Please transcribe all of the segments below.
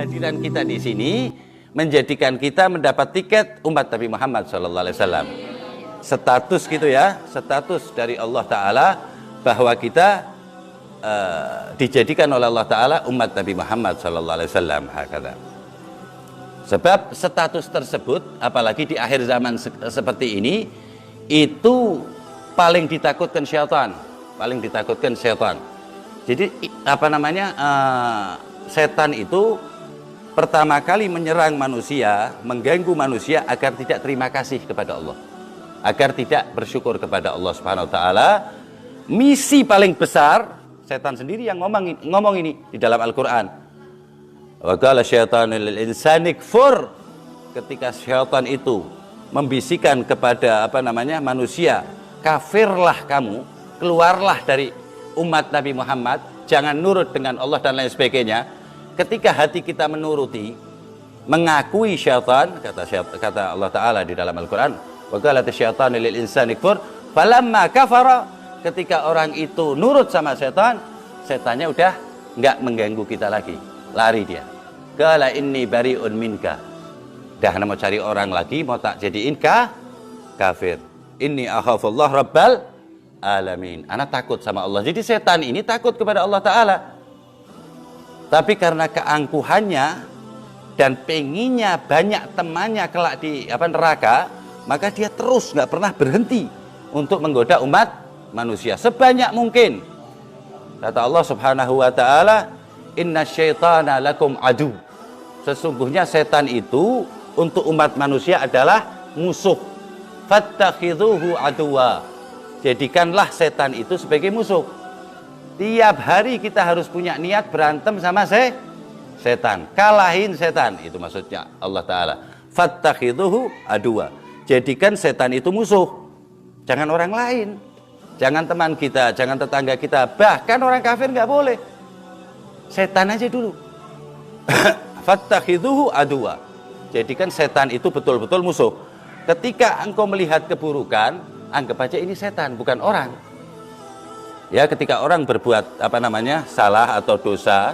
kehadiran kita di sini menjadikan kita mendapat tiket umat Nabi Muhammad SAW. Status gitu ya, status dari Allah Ta'ala bahwa kita dijadikan oleh Allah Ta'ala umat Nabi Muhammad SAW. Sebab status tersebut, apalagi di akhir zaman seperti ini, itu paling ditakutkan syaitan, paling ditakutkan syaitan. Jadi apa namanya, setan itu pertama kali menyerang manusia, mengganggu manusia agar tidak terima kasih kepada Allah, agar tidak bersyukur kepada Allah Subhanahu wa taala. Misi paling besar setan sendiri yang ngomong ini di dalam Al-Qur'an. Wa qala syaitanu lil insani kfur. Ketika syaitan itu membisikkan kepada apa namanya manusia, kafirlah kamu, keluarlah dari umat Nabi Muhammad, jangan nurut dengan Allah dan lain sebagainya. Ketika hati kita menuruti, mengakui syaitan, kata Allah Ta'ala di dalam Al-Quran, wa qalat syaitanu lil insani kfur falamma kafara, ketika orang itu nurut sama setan, setannya udah nggak mengganggu kita lagi, lari dia. Qala inni bari'un minka, dah mau cari orang lagi, mau tak jadiin kafir. Inni akhafullah rabbal alamin, anak takut sama Allah. Jadi setan ini takut kepada Allah Ta'ala, tapi karena keangkuhannya dan penginnya banyak temannya kelak di neraka, maka dia terus nggak pernah berhenti untuk menggoda umat manusia sebanyak mungkin. Kata Allah Subhanahu wa Ta'ala, inna syaitana lakum adu, sesungguhnya setan itu untuk umat manusia adalah musuh. Fattakhidhuhu aduwa, jadikanlah setan itu sebagai musuh. Tiap hari kita harus punya niat berantem sama setan, kalahin setan, itu maksudnya Allah Ta'ala. Fattakhidhuhu aduwa, jadikan setan itu musuh. Jangan orang lain, jangan teman kita, jangan tetangga kita, bahkan orang kafir nggak boleh. Setan aja dulu. Fattakhidhuhu aduwa, jadikan setan itu betul-betul musuh. Ketika engkau melihat keburukan, anggap aja ini setan, bukan orang. Ya, ketika orang berbuat salah atau dosa,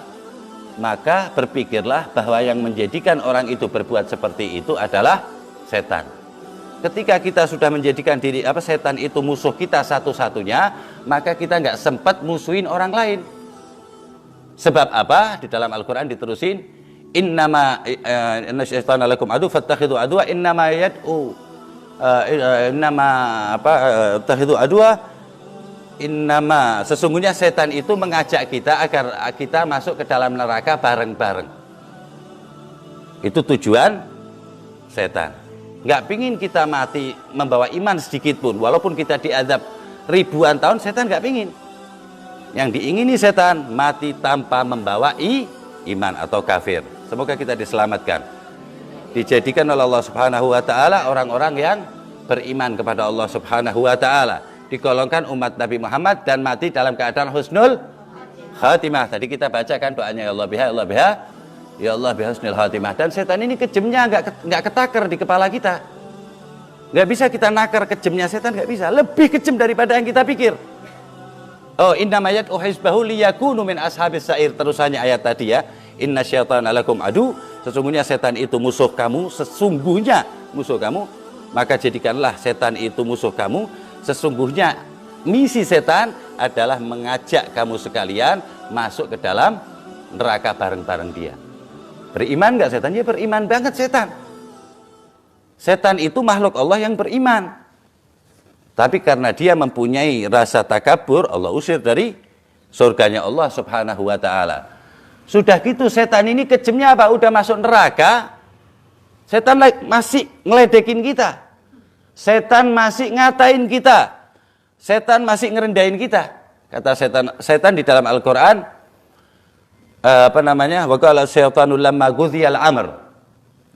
maka berpikirlah bahwa yang menjadikan orang itu berbuat seperti itu adalah setan. Ketika kita sudah menjadikan setan itu musuh kita satu-satunya, maka kita nggak sempat musuhin orang lain. Sebab apa? Di dalam Al-Quran diterusin, innama inna syaitana lakum adu fattakhidhu adwa innama yad'u takhidhu adwa innama, sesungguhnya setan itu mengajak kita agar kita masuk ke dalam neraka bareng-bareng. Itu tujuan setan. Nggak pingin kita mati membawa iman sedikit pun, walaupun kita diazab ribuan tahun, setan nggak pingin. Yang diingini setan mati tanpa membawa iman atau kafir. Semoga kita diselamatkan, dijadikan oleh Allah Subhanahu wa Ta'ala orang-orang yang beriman kepada Allah Subhanahu wa Ta'ala, digolongkan umat Nabi Muhammad dan mati dalam keadaan husnul khatimah. Tadi kita bacakan doanya, ya Allah biha, ya Allah biha, ya Allah biha husnul khatimah. Dan setan ini kejemnya nggak ketakar di kepala kita, nggak bisa kita nakar kejemnya setan, nggak bisa. Lebih kejam daripada yang kita pikir. Oh, inna mayat uhizbahu liyakunu min ashabis sa'ir, terusannya ayat tadi ya. Inna syaitana lakum adu, sesungguhnya setan itu musuh kamu, sesungguhnya musuh kamu, maka jadikanlah setan itu musuh kamu. Sesungguhnya misi setan adalah mengajak kamu sekalian masuk ke dalam neraka bareng-bareng dia. Beriman nggak setan? Ya beriman banget setan. Setan itu makhluk Allah yang beriman, tapi karena dia mempunyai rasa takabur, Allah usir dari surganya Allah Subhanahu wa Ta'ala. Sudah gitu setan ini kejamnya apa? Udah masuk neraka, setan masih ngeledekin kita, setan masih ngatain kita, setan masih ngerendahin kita. Kata setan di dalam Al-Quran, wa qala syaitanu lamma ghudhiyal amr,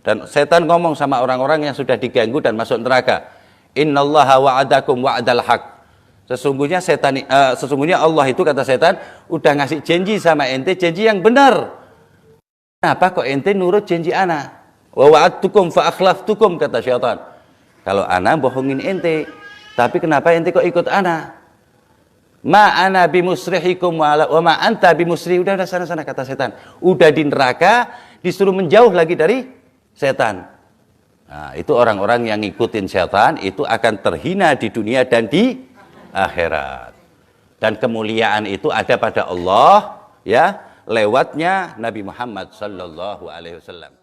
dan setan ngomong sama orang-orang yang sudah diganggu dan masuk neraka, innallaha wa'adakum wa'dal haq, sesungguhnya Allah itu, kata setan, udah ngasih janji sama ente, janji yang benar. Kenapa kok ente nurut janji ana? Wa wa'adtukum fa akhlaftukum, kata syaitan. Kalau ana bohongin ente, tapi kenapa ente kok ikut ana? Ma ana bimusrihikum wa ma anta bimusri. Udah sana, kata setan. Udah di neraka, disuruh menjauh lagi dari setan. Nah, itu orang-orang yang ngikutin setan itu akan terhina di dunia dan di akhirat. Dan kemuliaan itu ada pada Allah ya, lewatnya Nabi Muhammad sallallahu alaihi wasallam.